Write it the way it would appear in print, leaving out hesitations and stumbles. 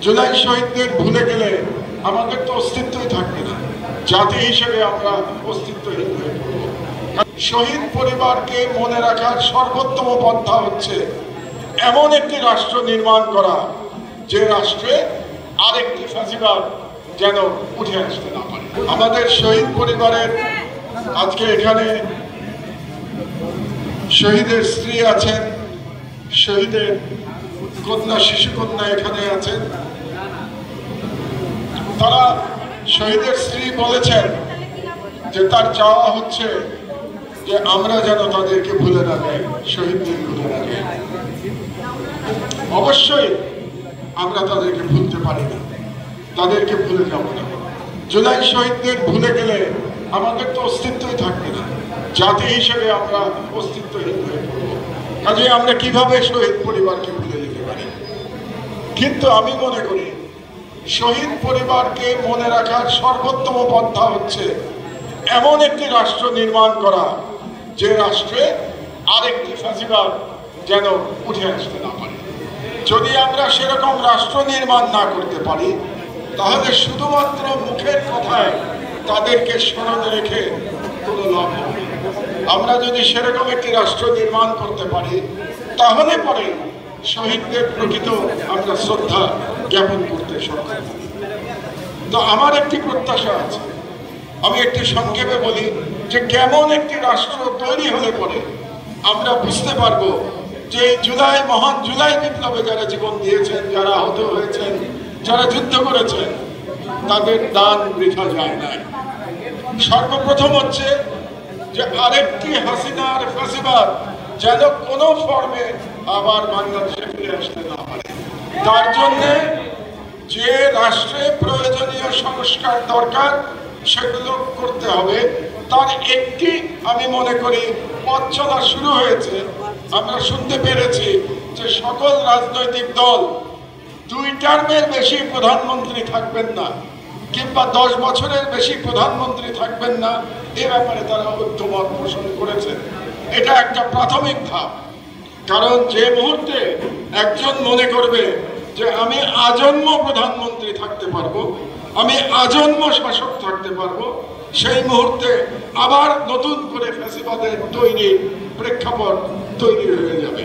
জুলাই শহীদদের ভুলে গেলে আমাদের তো অস্তিত্বই থাকবে না, জাতি হিসেবে আমরা অস্তিত্বহীন হয়ে পড়ব। শহীদ পরিবারকে মনে রাখার সর্বোত্তম পন্থা হচ্ছে এমন একটি রাষ্ট্র নির্মাণ করা যে রাষ্ট্রে আরেকটি ফ্যাসিবাদ যেন উঠে আসতে না পারে। আমাদের শহীদ পরিবারের আজকে এখানে শহীদের স্ত্রী আছেন, শহীদের কন্যা শিশু কন্যা এখানে আছেন। তারা শহীদের স্ত্রী বলেছেন যে তার চাওয়া হচ্ছে যে আমরা যেন তাদেরকে ভুলে না যাই, শহীদদের ভুলে না যাই। অবশ্যই আমরা তাদেরকে ভুলতে পারি না, তাদেরকে ভুলে যাব না। জুলাই শহীদদের ভুলে গেলে আমাদের তো অস্তিত্বই থাকবে না, জাতি হিসেবে আমরা অস্তিত্বহীন হয়ে পড়ব। কাজে আমরা কিভাবে শহীদ পরিবারকে ভুলে যেতে পারি? কিন্তু আমি মনে করি শহীদ পরিবারকে মনে রাখার সর্বোত্তম পন্থা হচ্ছে এমন একটি রাষ্ট্র নির্মাণ করা যে রাষ্ট্রে আরেকটি ফ্যাসিবাদ যেন উঠে আসতে না পারে। যদি আমরা সেরকম রাষ্ট্র নির্মাণ না করতে পারি তাহলে শুধুমাত্র মুখের কথায় তাদেরকে স্মরণে রেখে কোনো লাভ হবে। আমরা যদি সেরকম একটি রাষ্ট্র নির্মাণ করতে পারি তাহলে পরে শহীদদের প্রকৃত আমরা শ্রদ্ধা জ্ঞাপন করতে সক্ষম হব। তো আমার একটি প্রত্যাশা আছে, আমি একটি সংক্ষেপে বলি যে কেমন একটি রাষ্ট্র তৈরি হলে পরে আমরা বুঝতে পারবো যে জুলাই মহান জুলাই বিপ্লবে যারা জীবন দিয়েছেন, যারা আহত হয়েছেন, যারা যুদ্ধ করেছেন, তাদের দান বৃথা যায় না। সর্বপ্রথম হচ্ছে যে আরেকটি হাসিনার ফ্যাসিবাদ যেন কোনো ফর্মে আবার বাংলাদেশে ফিরে আসতে না পারে। তার জন্যে যে রাষ্ট্রে প্রয়োজনীয় সংস্কার দরকার সেগুলো করতে হবে। তার একটি আমি মনে করি পথ চলা শুরু হয়েছে। আমরা শুনতে পেরেছি যে সকল রাজনৈতিক দল 2 টার্মের বেশি প্রধানমন্ত্রী থাকবেন না কিংবা 10 বছরের বেশি প্রধানমন্ত্রী থাকবেন না, এ ব্যাপারে তারা ঐক্যমত পোষণ করেছেন। এটা একটা প্রাথমিক ধাপ। কারণ যে মুহূর্তে একজন মনে করবে যে আমি আজন্ম প্রধানমন্ত্রী থাকতে পারবো, আমি আজন্ম শাসক থাকতে পারবো, সেই মুহূর্তে আবার নতুন করে ফ্যাসিবাদের তৈরি প্রেক্ষাপট তৈরি হয়ে যাবে।